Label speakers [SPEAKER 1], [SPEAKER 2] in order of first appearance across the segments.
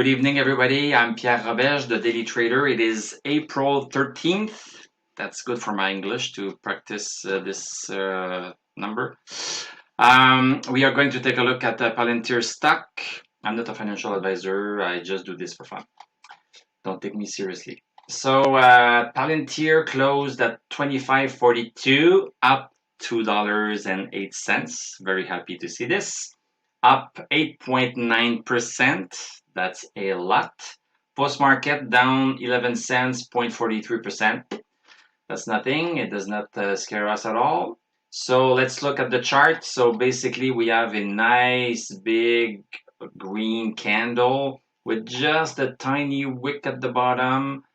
[SPEAKER 1] Good evening, everybody. I'm Pierre Roberge, the Daily Trader. It is April 13th. That's good for my English to practice this number. We are going to take a look at the Palantir stock. I'm not a financial advisor. I just do this for fun. Don't take me seriously. So Palantir closed at $25.42, up $2.08. Very happy to see this. Up 8.9%. That's a lot. Post-market down 11 cents, 0.43%. That's nothing. It does not scare us at all. So let's look at the chart. So basically we have a nice big green candle with just a tiny wick at the bottom,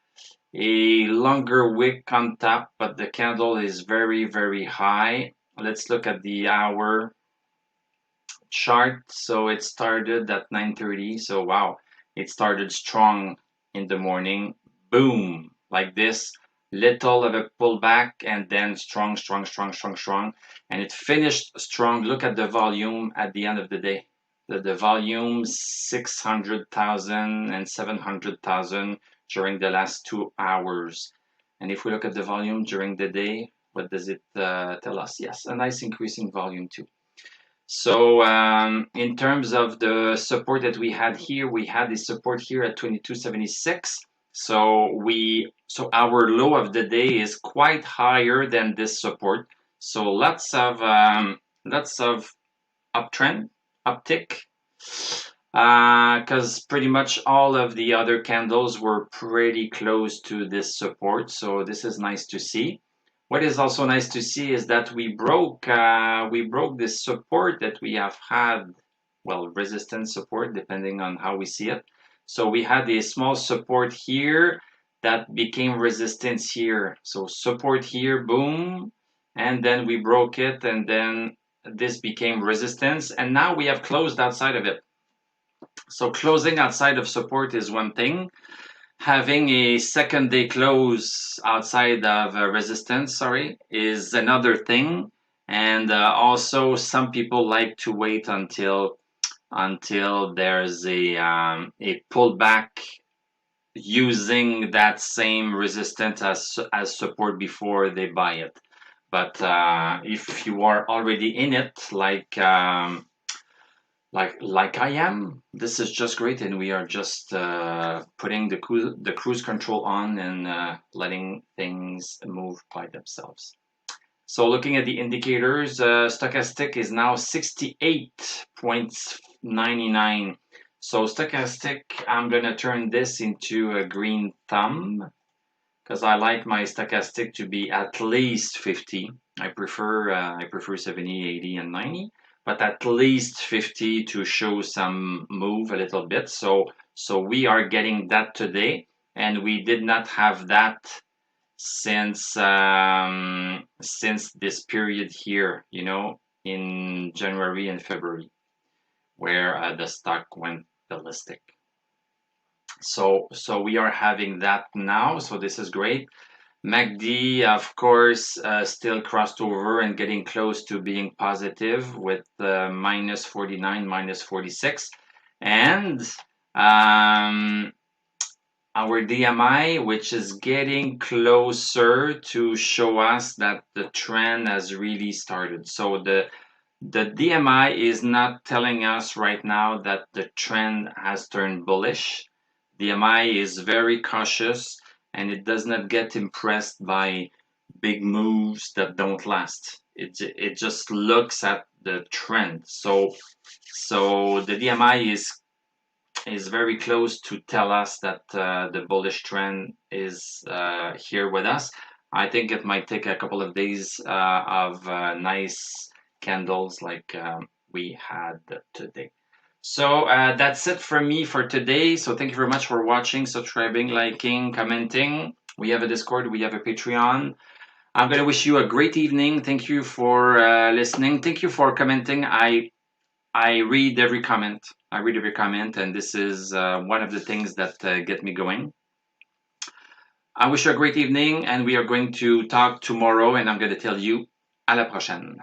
[SPEAKER 1] a longer wick on top, but the candle is very, very high. Let's look at the hour chart. So it started at 9:30. So wow, it started strong in the morning. Boom, like this. Little of a pullback and then strong, and it finished strong. Look at the volume at the end of the day. The volume 600,000 and 700,000 during the last 2 hours. And if we look at the volume during the day, what does it tell us? Yes, a nice increase in volume too. So in terms of the support that we had here, we had the support here at 22.76. So our low of the day is quite higher than this support. So lots of uptrend, uptick, because pretty much all of the other candles were pretty close to this support. So this is nice to see. What is also nice to see is that we broke this support that we have had, well, resistance support, depending on how we see it. So we had a small support here that became resistance here. So support here, boom, and then we broke it, and then this became resistance, and now we have closed outside of it. So closing outside of support is one thing. Having a second day close outside of resistance, is another thing. And also some people like to wait until there's a pullback using that same resistance as support before they buy it. But if you are already in it, like I am, this is just great, and we are just putting the cruise control on and letting things move by themselves. So looking at the indicators, stochastic is now 68.99. So stochastic, I'm gonna turn this into a green thumb because I like my stochastic to be at least 50. I prefer 70, 80, and 90. But at least 50 to show some move a little bit. So we are getting that today, and we did not have that since this period here, in January and February, where the stock went ballistic. So we are having that now. So this is great. MACD, of course, still crossed over and getting close to being positive with minus 49, minus 46. And our DMI, which is getting closer to show us that the trend has really started. So the DMI is not telling us right now that the trend has turned bullish. DMI is very cautious, and it does not get impressed by big moves that don't last. It just looks at the trend. So the DMI is very close to tell us that the bullish trend is here with us. I think it might take a couple of days of nice candles like we had today. So that's it from me for today. So thank you very much for watching, subscribing, liking, commenting. We have a Discord, we have a Patreon. I'm going to wish you a great evening. Thank you for listening. Thank you for commenting. I read every comment. And this is one of the things that get me going. I wish you a great evening, and we are going to talk tomorrow, and I'm going to tell you à la prochaine.